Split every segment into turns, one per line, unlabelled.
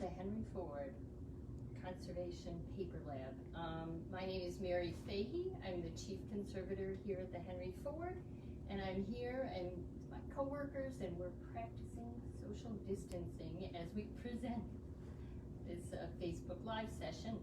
the Henry Ford Conservation Paper Lab. My name is Mary Fahey. I'm the Chief Conservator here at the Henry Ford, and I'm here and my coworkers, and we're practicing social distancing as we present this Facebook Live session.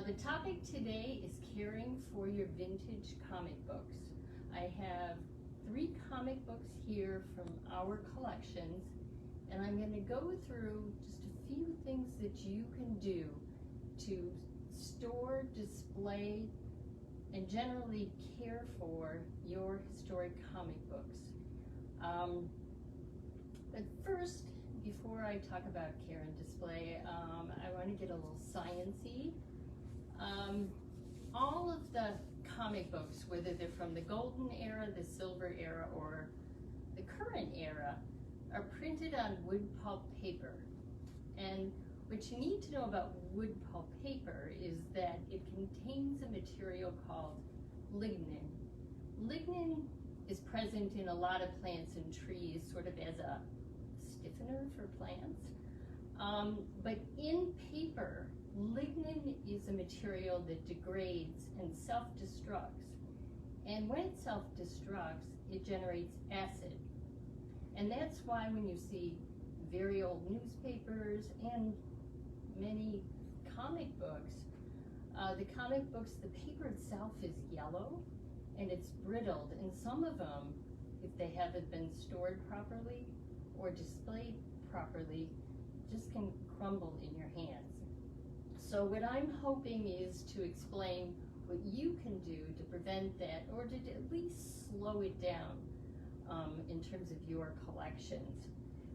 The topic today is caring for your vintage comic books. I have 3 comic books here from our collections, and I'm going to go through just a few things that you can do to store, display, and generally care for your historic comic books. But first, before I talk about care and display, I want to get a little science-y. All of the comic books, whether they're from the golden era, the silver era, or the current era, are printed on wood pulp paper. And what you need to know about wood pulp paper is that it contains a material called lignin. Lignin is present in a lot of plants and trees, sort of as a stiffener for plants. But in paper, lignin is a material that degrades and self-destructs. And when it self-destructs, it generates acid. And that's why when you see very old newspapers and many comic books, the paper itself is yellow and it's brittled, and some of them, if they haven't been stored properly or displayed properly, just can crumble in your hands. So what I'm hoping is to explain what you can do to prevent that, or to at least slow it down in terms of your collections.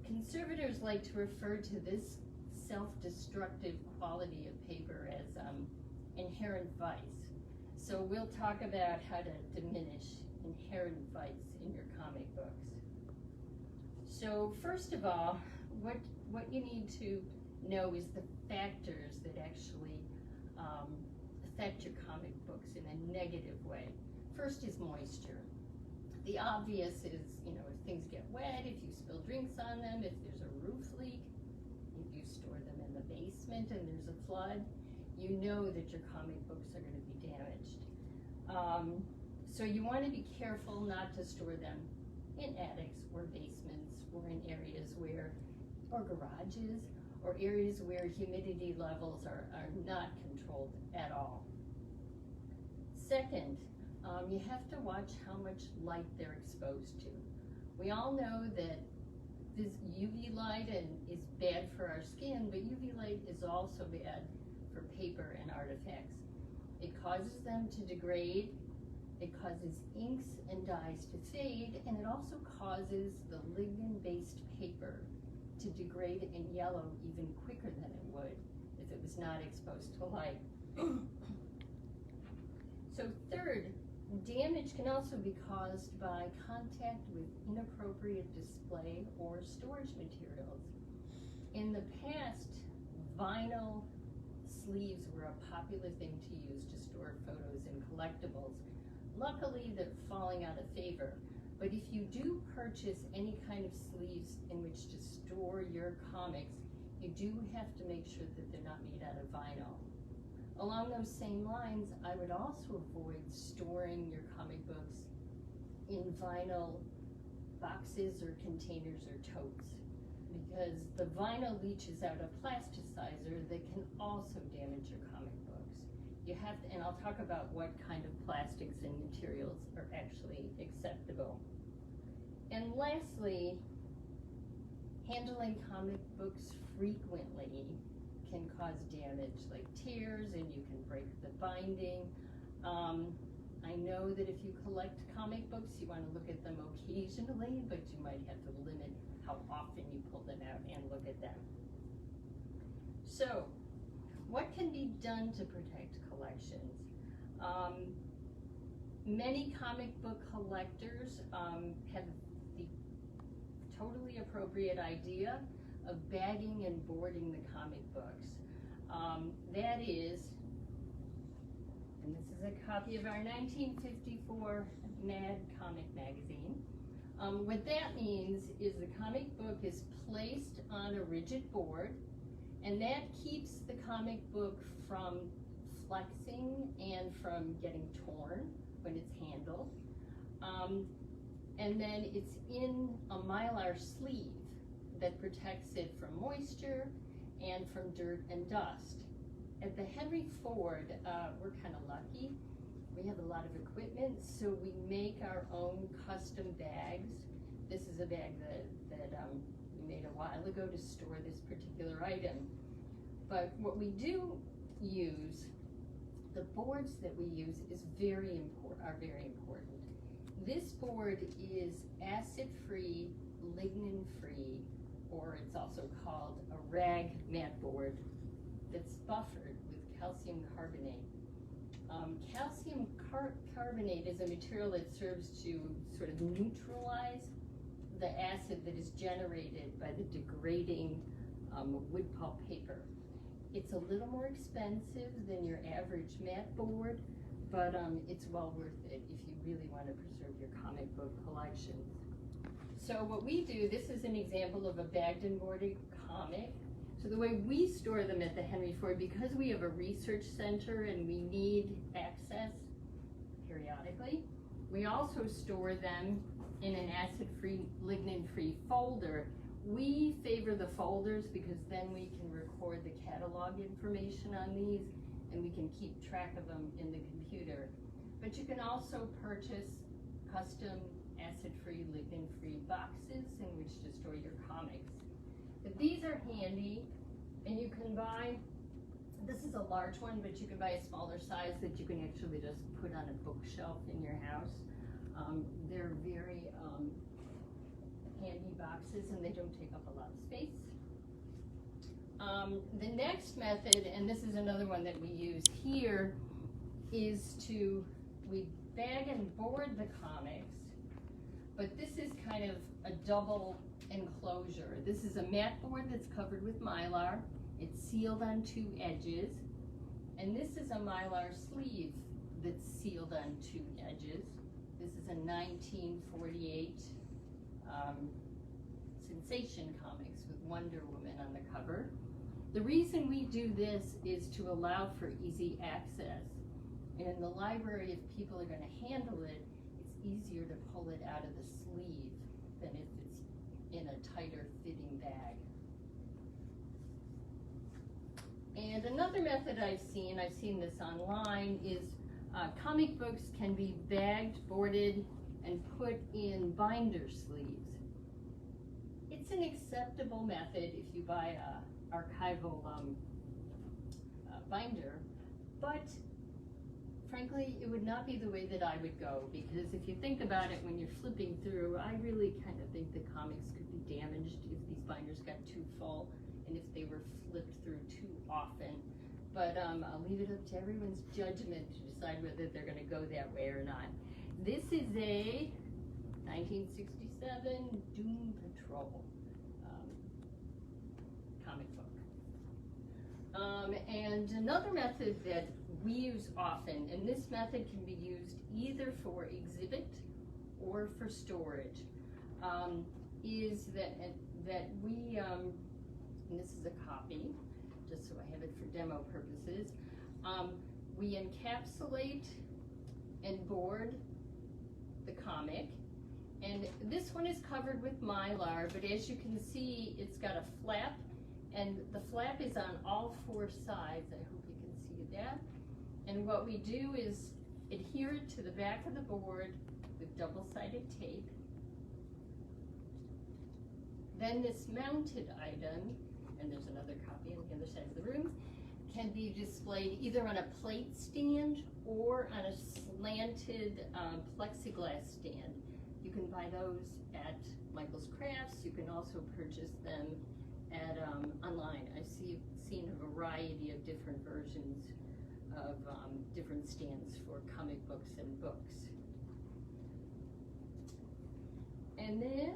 Conservators like to refer to this self-destructive quality of paper as inherent vice. So we'll talk about how to diminish inherent vice in your comic books. So first of all, what you need to know is the factors that actually affect your comic books in a negative way. First is moisture. The obvious is, if things get wet, if you spill drinks on them, if there's a roof leak, if you store them in the basement and there's a flood, you know that your comic books are going to be damaged. So you want to be careful not to store them in attics or basements or in areas or garages, or areas where humidity levels are not controlled at all. Second, you have to watch how much light they're exposed to. We all know that this UV light is bad for our skin, but UV light is also bad for paper and artifacts. It causes them to degrade, it causes inks and dyes to fade, and it also causes the lignin-based paper to degrade and yellow even quicker than it would if it was not exposed to light. So third, damage can also be caused by contact with inappropriate display or storage materials. In the past, vinyl sleeves were a popular thing to use to store photos and collectibles. Luckily, they're falling out of favor. But if you do purchase any kind of sleeves in which to store your comics, you do have to make sure that they're not made out of vinyl. Along those same lines, I would also avoid storing your comic books in vinyl boxes or containers or totes, because the vinyl leaches out a plasticizer that can also damage your comic books. You have to, and I'll talk about what kind of plastics and materials are actually acceptable. And lastly, handling comic books frequently can cause damage, like tears, and you can break the binding. I know that if you collect comic books, you want to look at them occasionally, but you might have to limit how often you pull them out and look at them. So, what can be done to protect collections? Many comic book collectors have the totally appropriate idea of bagging and boarding the comic books. That is, and this is a copy of our 1954 Mad comic magazine. What that means is the comic book is placed on a rigid board, And that keeps the comic book from flexing and from getting torn when it's handled. And then it's in a mylar sleeve that protects it from moisture and from dirt and dust. At the Henry Ford, we're kind of lucky. We have a lot of equipment, so we make our own custom bags. This is a bag that we made a while ago to store this particular item. But what we do use, the boards that we use are very important. This board is acid-free, lignin-free, or it's also called a rag mat board that's buffered with calcium carbonate. Calcium carbonate is a material that serves to sort of neutralize the acid that is generated by the degrading wood pulp paper. It's a little more expensive than your average mat board, but it's well worth it if you really want to preserve your comic book collections. So what we do, this is an example of a bagged and boarded comic. So the way we store them at the Henry Ford, because we have a research center and we need access periodically, we also store them in an acid-free, lignin-free folder. We favor the folders because then we can record the catalog information on these and we can keep track of them in the computer. But you can also purchase custom acid-free, lignin-free boxes in which to store your comics. But these are handy, and you can buy, this is a large one, but you can buy a smaller size that you can actually just put on a bookshelf in your house. They're very handy boxes, and they don't take up a lot of space. The next method, and this is another one that we use here, is we bag and board the comics, but this is kind of a double enclosure. This is a mat board that's covered with mylar. It's sealed on two edges, and this is a mylar sleeve that's sealed on two edges. This is a 1948 Sensation Comics with Wonder Woman on the cover. The reason we do this is to allow for easy access. And in the library, if people are going to handle it, it's easier to pull it out of the sleeve than if it's in a tighter fitting bag. And another method I've seen this online, is comic books can be bagged, boarded, and put in binder sleeves. It's an acceptable method if you buy a archival binder, but frankly, it would not be the way that I would go, because if you think about it, when you're flipping through, I really kind of think the comics could be damaged if these binders got too full and if they were flipped through too often. But I'll leave it up to everyone's judgment to decide whether they're going to go that way or not. This is a 1967 Doom Patrol comic book. And another method that we use often, and this method can be used either for exhibit or for storage, is that we, and this is a copy, just so I have it for demo purposes, we encapsulate and board the comic. And this one is covered with mylar, but as you can see, it's got a flap, and the flap is on all four sides. I hope you can see that. And what we do is adhere it to the back of the board with double-sided tape. Then this mounted item, and there's another copy on the other side of the room, can be displayed either on a plate stand or on a slanted plexiglass stand. You can buy those at Michael's Crafts. You can also purchase them at online. I've seen a variety of different versions of different stands for comic books and books. And then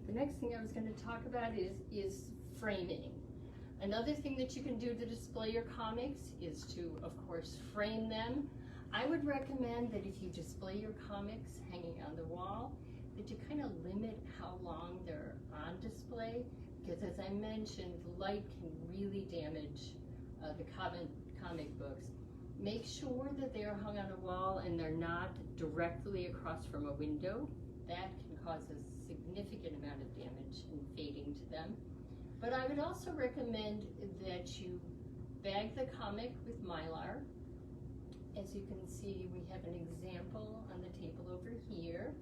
the next thing I was going to talk about is framing. Another thing that you can do to display your comics is to, of course, frame them. I would recommend that if you display your comics hanging on the wall, that you kind of limit how long they're on display, because as I mentioned, light can really damage the comic books. Make sure that they are hung on a wall and they're not directly across from a window. That can cause a significant amount of damage and fading to them. But I would also recommend that you bag the comic with Mylar. As you can see, we have an example on the table over here.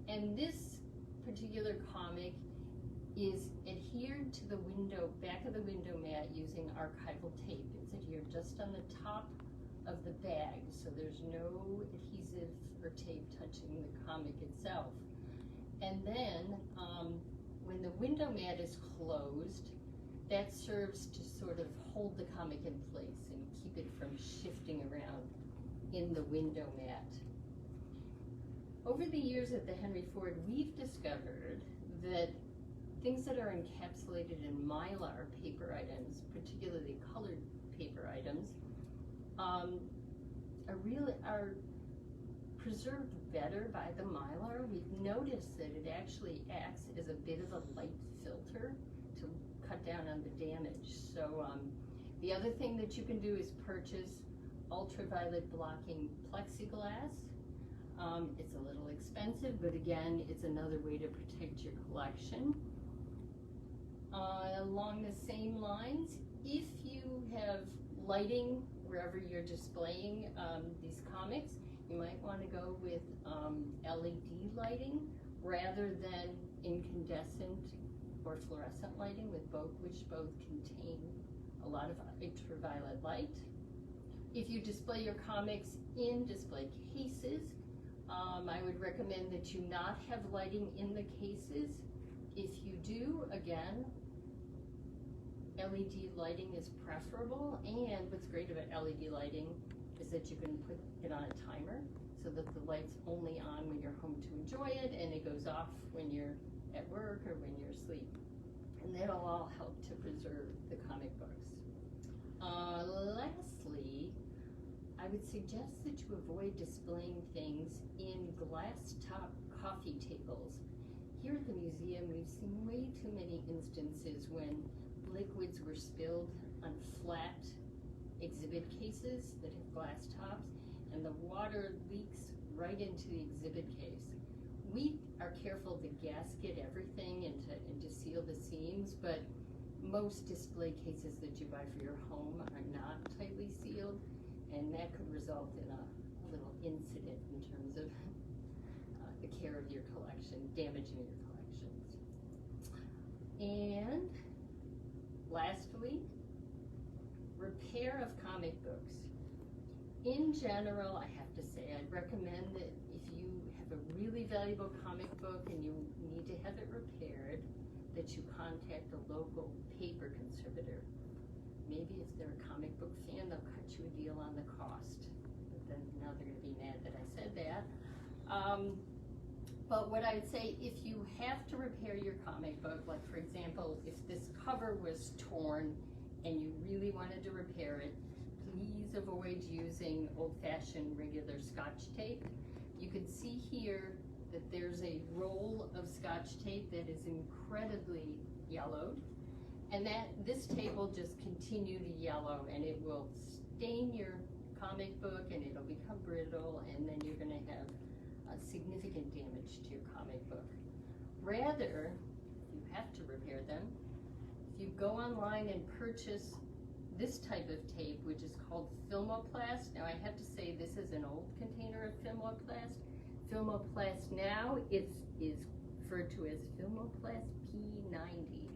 And this particular comic is adhered to the window, back of the window mat using archival tape. It's adhered just on the top of the bag, so there's no adhesive or tape touching the comic itself. And then when the window mat is closed, that serves to sort of hold the comic in place and keep it from shifting around in the window mat. Over the years at the Henry Ford, we've discovered that things that are encapsulated in Mylar paper items, particularly colored paper items, are preserved better by the Mylar. We've noticed that it actually acts as a bit of a light filter to cut down on the damage. So the other thing that you can do is purchase ultraviolet blocking plexiglass. It's a little expensive, but again, it's another way to protect your collection. Along the same lines, if you have lighting wherever you're displaying these comics, you might want to go with LED lighting rather than incandescent or fluorescent lighting, which both contain a lot of ultraviolet light. If you display your comics in display cases, I would recommend that you not have lighting in the cases. If you do, again, LED lighting is preferable, and what's great about LED lighting is that you can put it on a timer so that the light's only on when you're home to enjoy it, and it goes off when you're at work or when you're asleep. And that'll all help to preserve the comic books. Lastly, I would suggest that you avoid displaying things in glass-top coffee tables. Here at the museum, we've seen way too many instances when liquids were spilled on flat exhibit cases that have glass tops, and the water leaks right into the exhibit case. We are careful to gasket everything and to seal the seams, but most display cases that you buy for your home are not tightly sealed, and that could result in a little incident in terms of the care of your collection, damaging your collections. And lastly, repair of comic books. In general, I have to say, I'd recommend that if you have a really valuable comic book and you need to have it repaired, that you contact a local paper conservator. Maybe if they're a comic book fan, they'll cut you a deal on the cost. But then now they're going to be mad that I said that. But what I would say, if you have to repair your comic book, like for example, if this cover was torn and you really wanted to repair it, please avoid using old-fashioned regular Scotch tape. You can see here that there's a roll of Scotch tape that is incredibly yellowed, and this tape will just continue to yellow, and it will stain your comic book, and it'll become brittle, and then you're going to have significant damage to your comic book. Rather, if you have to repair them, if you go online and purchase this type of tape, which is called Filmoplast. Now I have to say this is an old container of Filmoplast. Filmoplast now is referred to as Filmoplast P90.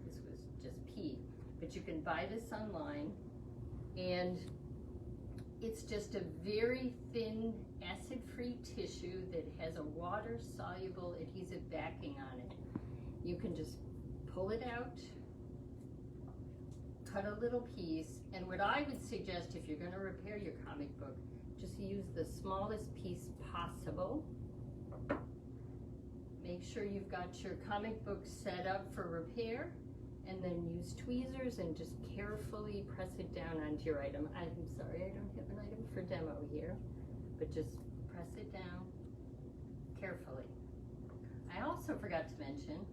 This was just P, but you can buy this online, and it's just a very thin acid-free tissue that has a water-soluble adhesive backing on it. You can just pull it out, cut a little piece, and what I would suggest if you're going to repair your comic book, just use the smallest piece possible. Make sure you've got your comic book set up for repair, and then use tweezers and just carefully press it down onto your item. I'm sorry, I don't have an item for demo here, but just press it down carefully. I also forgot to mention,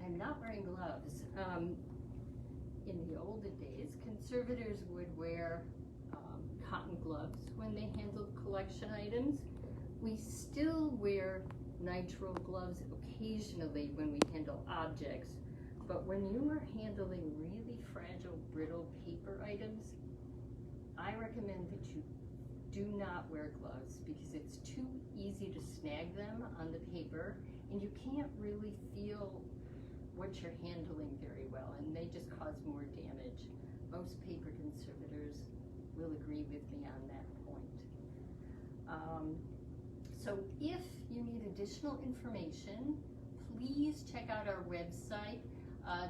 I'm not wearing gloves. In the olden days, conservators would wear cotton gloves when they handled collection items. We still wear nitrile gloves occasionally when we handle objects, but when you are handling really fragile, brittle paper items, I recommend that you do not wear gloves because it's too easy to snag them on the paper and you can't really feel what you're handling very well, and they just cause more damage. Most paper conservators will agree with me on that point. So if you need additional information, please check out our website.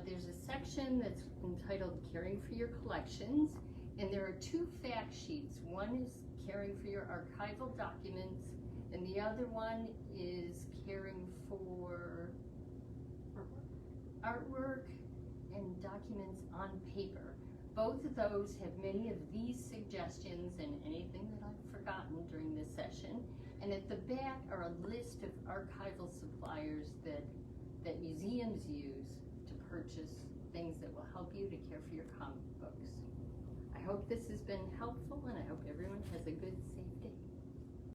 There's a section that's entitled Caring for Your Collections, and there are 2 fact sheets. One is caring for your archival documents, and the other one is caring for artwork and documents on paper. Both of those have many of these suggestions and anything that I've forgotten during this session. And at the back are a list of archival suppliers that museums use to purchase things that will help you to care for your comic books. I hope this has been helpful, and I hope everyone has a good